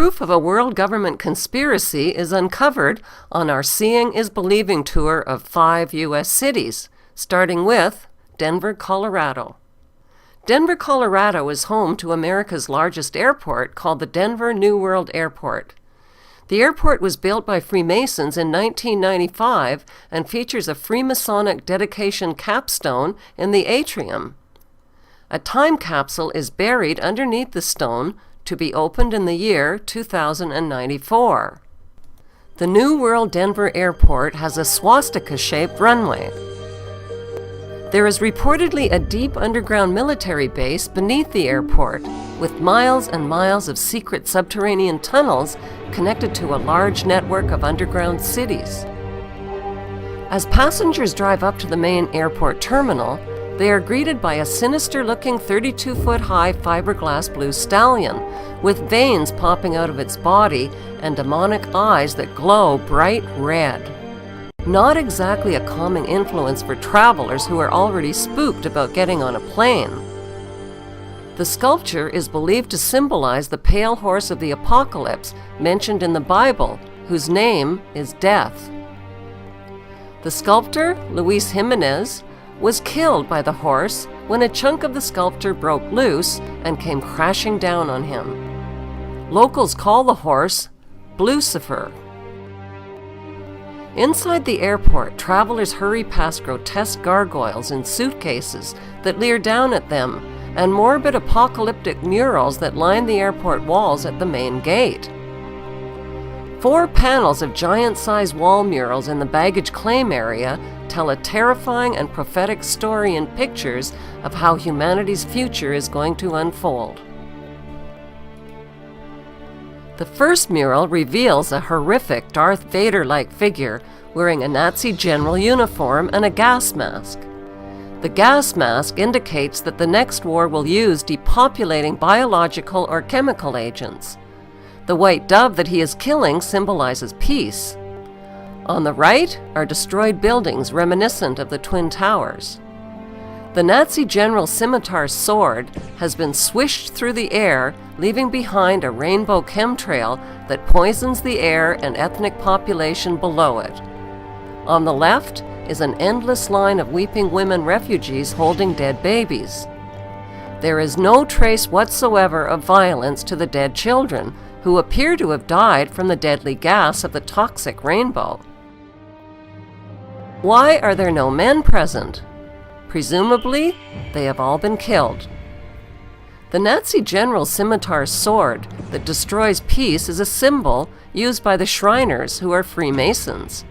proof of a world government conspiracy is uncovered on our Seeing is Believing tour of 5 U.S. cities, starting with Denver, Colorado. Denver, Colorado is home to America's largest airport called the Denver New World Airport. The airport was built by Freemasons in 1995 and features a Freemasonic dedication capstone in the atrium. A time capsule is buried underneath the stone to be opened in the year 2094. The New World Denver Airport has a swastika-shaped runway. There is reportedly a deep underground military base beneath the airport, with miles and miles of secret subterranean tunnels connected to a large network of underground cities. As passengers drive up to the main airport terminal, they are greeted by a sinister-looking 32-foot-high fiberglass blue stallion with veins popping out of its body and demonic eyes that glow bright red. Not exactly a calming influence for travelers who are already spooked about getting on a plane. The sculpture is believed to symbolize the pale horse of the apocalypse mentioned in the Bible, whose name is Death. The sculptor, Luis Jimenez, was killed by the horse when a chunk of the sculpture broke loose and came crashing down on him. Locals call the horse Blucifer. Inside the airport, travelers hurry past grotesque gargoyles in suitcases that leer down at them and morbid apocalyptic murals that line the airport walls at the main gate. 4 panels of giant-sized wall murals in the baggage claim area tell a terrifying and prophetic story in pictures of how humanity's future is going to unfold. The first mural reveals a horrific Darth Vader-like figure wearing a Nazi general uniform and a gas mask. The gas mask indicates that the next war will use depopulating biological or chemical agents. The white dove that he is killing symbolizes peace. On the right are destroyed buildings reminiscent of the Twin Towers. The Nazi general's scimitar sword has been swished through the air, leaving behind a rainbow chemtrail that poisons the air and ethnic population below it. On the left is an endless line of weeping women refugees holding dead babies. There is no trace whatsoever of violence to the dead children, who appear to have died from the deadly gas of the toxic rainbow. Why are there no men present? Presumably, they have all been killed. The Nazi general's scimitar sword that destroys peace is a symbol used by the Shriners, who are Freemasons.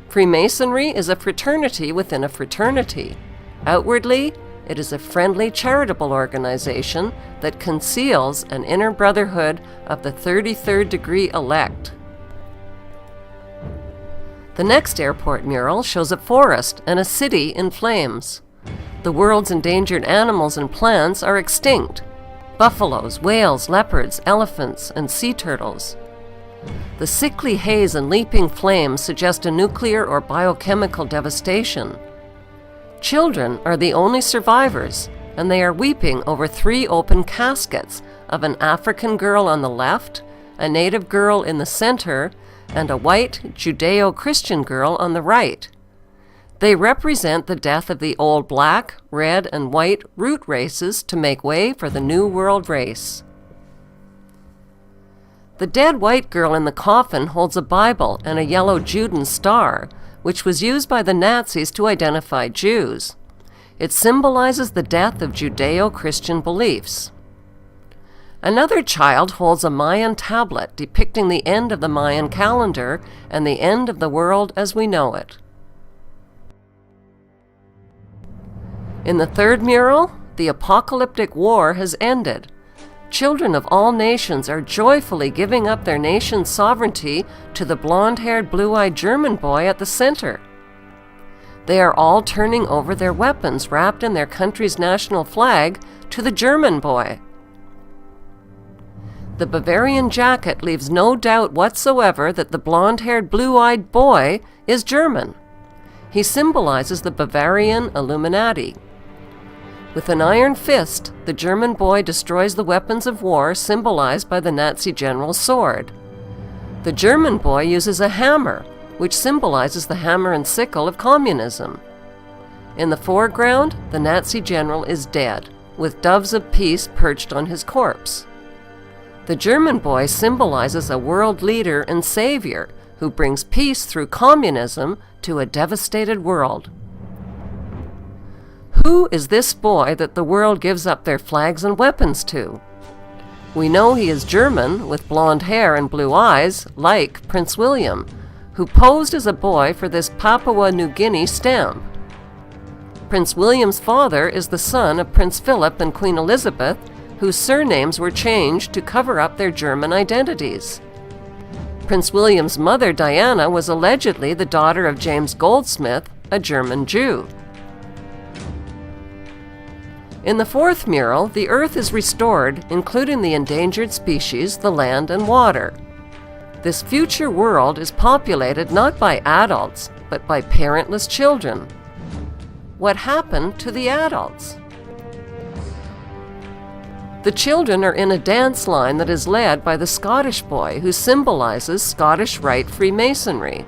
Freemasonry is a fraternity within a fraternity. Outwardly, it is a friendly charitable organization that conceals an inner brotherhood of the 33rd degree elect. The next airport mural shows a forest and a city in flames. The world's endangered animals and plants are extinct: buffaloes, whales, leopards, elephants, and sea turtles. The sickly haze and leaping flames suggest a nuclear or biochemical devastation. Children are the only survivors, and they are weeping over 3 open caskets of an African girl on the left, a native girl in the center, and a white Judeo-Christian girl on the right. They represent the death of the old black, red, and white root races to make way for the New World race. The dead white girl in the coffin holds a Bible and a yellow Judan star, which was used by the Nazis to identify Jews. It symbolizes the death of Judeo-Christian beliefs. Another child holds a Mayan tablet depicting the end of the Mayan calendar and the end of the world as we know it. In the third mural, the apocalyptic war has ended. Children of all nations are joyfully giving up their nation's sovereignty to the blonde-haired, blue-eyed German boy at the center. They are all turning over their weapons wrapped in their country's national flag to the German boy. The Bavarian jacket leaves no doubt whatsoever that the blonde-haired, blue-eyed boy is German. He symbolizes the Bavarian Illuminati. With an iron fist, the German boy destroys the weapons of war symbolized by the Nazi general's sword. The German boy uses a hammer, which symbolizes the hammer and sickle of communism. In the foreground, the Nazi general is dead, with doves of peace perched on his corpse. The German boy symbolizes a world leader and savior who brings peace through communism to a devastated world. Who is this boy that the world gives up their flags and weapons to? We know he is German, with blonde hair and blue eyes, like Prince William, who posed as a boy for this Papua New Guinea stamp. Prince William's father is the son of Prince Philip and Queen Elizabeth, whose surnames were changed to cover up their German identities. Prince William's mother, Diana, was allegedly the daughter of James Goldsmith, a German Jew. In the fourth mural, the earth is restored, including the endangered species, the land and water. This future world is populated not by adults, but by parentless children. What happened to the adults? The children are in a dance line that is led by the Scottish boy, who symbolizes Scottish Rite Freemasonry.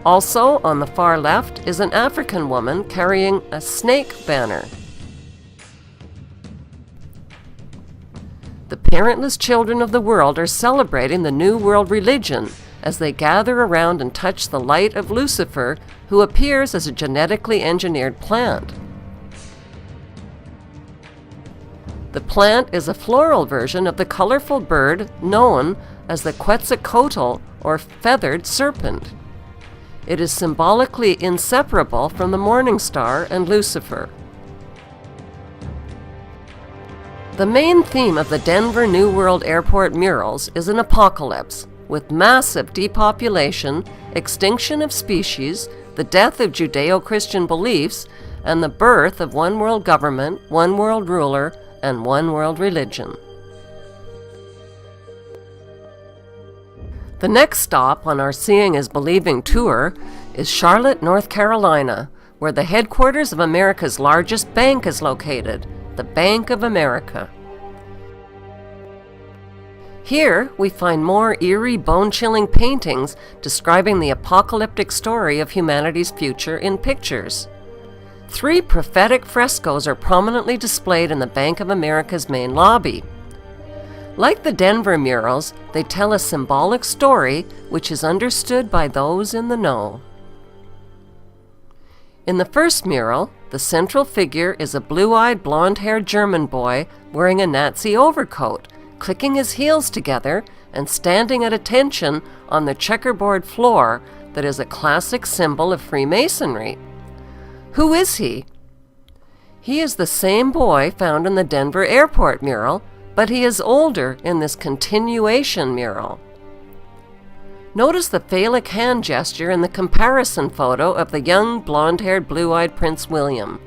Also, on the far left is an African woman carrying a snake banner. The parentless children of the world are celebrating the New World religion as they gather around and touch the light of Lucifer, who appears as a genetically engineered plant. The plant is a floral version of the colorful bird known as the Quetzalcoatl, or feathered serpent. It is symbolically inseparable from the morning star and Lucifer. The main theme of the Denver New World Airport murals is an apocalypse, with massive depopulation, extinction of species, the death of Judeo-Christian beliefs, and the birth of one world government, one world ruler, and one world religion. The next stop on our Seeing is Believing tour is Charlotte, North Carolina, where the headquarters of America's largest bank is located, the Bank of America. Here we find more eerie, bone-chilling paintings describing the apocalyptic story of humanity's future in pictures. 3 prophetic frescoes are prominently displayed in the Bank of America's main lobby. Like the Denver murals, they tell a symbolic story which is understood by those in the know. In the first mural, the central figure is a blue-eyed, blonde-haired German boy wearing a Nazi overcoat, clicking his heels together and standing at attention on the checkerboard floor that is a classic symbol of Freemasonry. Who is he? He is the same boy found in the Denver Airport mural, but he is older in this continuation mural. Notice the phallic hand gesture in the comparison photo of the young, blonde-haired, blue-eyed Prince William.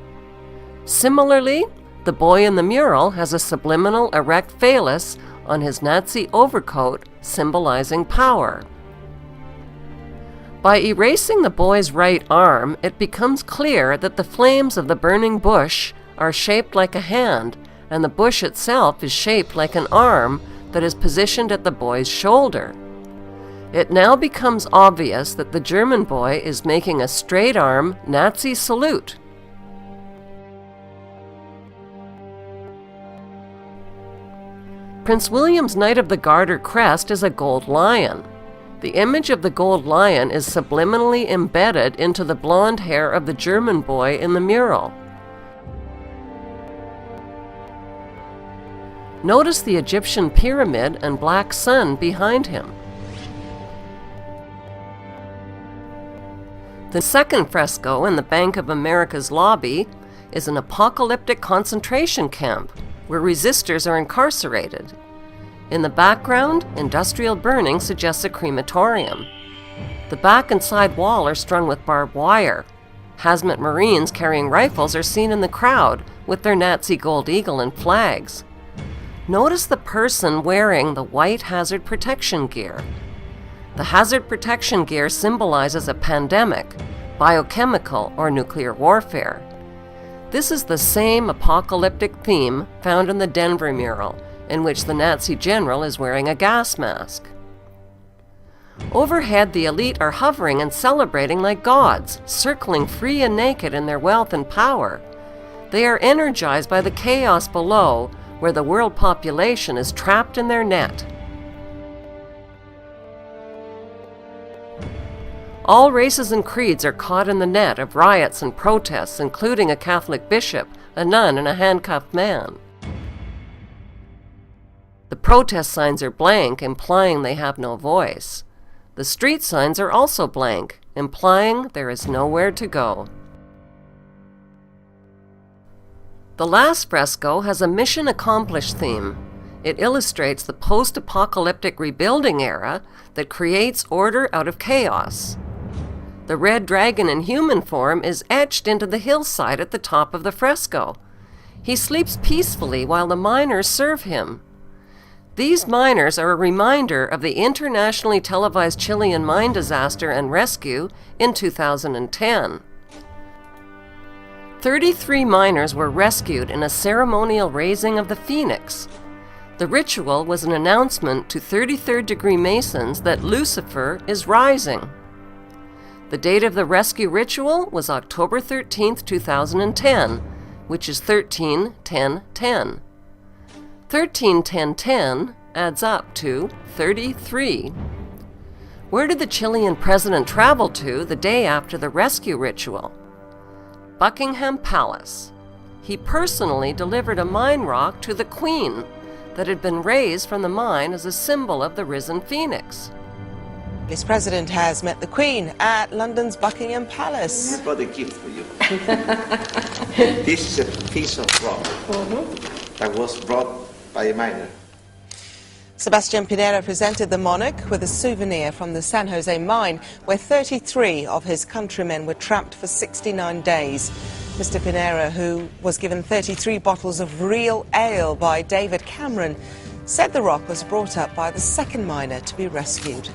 Similarly, the boy in the mural has a subliminal erect phallus on his Nazi overcoat, symbolizing power. By erasing the boy's right arm, it becomes clear that the flames of the burning bush are shaped like a hand, and the bush itself is shaped like an arm that is positioned at the boy's shoulder. It now becomes obvious that the German boy is making a straight-arm Nazi salute. Prince William's Knight of the Garter crest is a gold lion. The image of the gold lion is subliminally embedded into the blonde hair of the German boy in the mural. Notice the Egyptian pyramid and black sun behind him. The second fresco in the Bank of America's lobby is an apocalyptic concentration camp where resistors are incarcerated. In the background, industrial burning suggests a crematorium. The back and side wall are strung with barbed wire. Hazmat Marines carrying rifles are seen in the crowd with their Nazi gold eagle and flags. Notice the person wearing the white hazard protection gear. The hazard protection gear symbolizes a pandemic, biochemical, or nuclear warfare. This is the same apocalyptic theme found in the Denver mural, in which the Nazi general is wearing a gas mask. Overhead, the elite are hovering and celebrating like gods, circling free and naked in their wealth and power. They are energized by the chaos below, where the world population is trapped in their net. All races and creeds are caught in the net of riots and protests, including a Catholic bishop, a nun, and a handcuffed man. The protest signs are blank, implying they have no voice. The street signs are also blank, implying there is nowhere to go. The last fresco has a mission accomplished theme. It illustrates the post-apocalyptic rebuilding era that creates order out of chaos. The red dragon in human form is etched into the hillside at the top of the fresco. He sleeps peacefully while the miners serve him. These miners are a reminder of the internationally televised Chilean mine disaster and rescue in 2010. 33 miners were rescued in a ceremonial raising of the phoenix. The ritual was an announcement to 33rd degree Masons that Lucifer is rising. The date of the rescue ritual was October 13, 2010, which is 13-10-10. 13-10-10 adds up to 33. Where did the Chilean president travel to the day after the rescue ritual? Buckingham Palace. He personally delivered a mine rock to the Queen that had been raised from the mine as a symbol of the risen phoenix. This president has met the Queen at London's Buckingham Palace. I brought a gift for you. This is a piece of rock that was brought by a miner. Sebastian Pinera presented the monarch with a souvenir from the San Jose mine, where 33 of his countrymen were trapped for 69 days. Mr. Pinera, who was given 33 bottles of real ale by David Cameron, said the rock was brought up by the second miner to be rescued.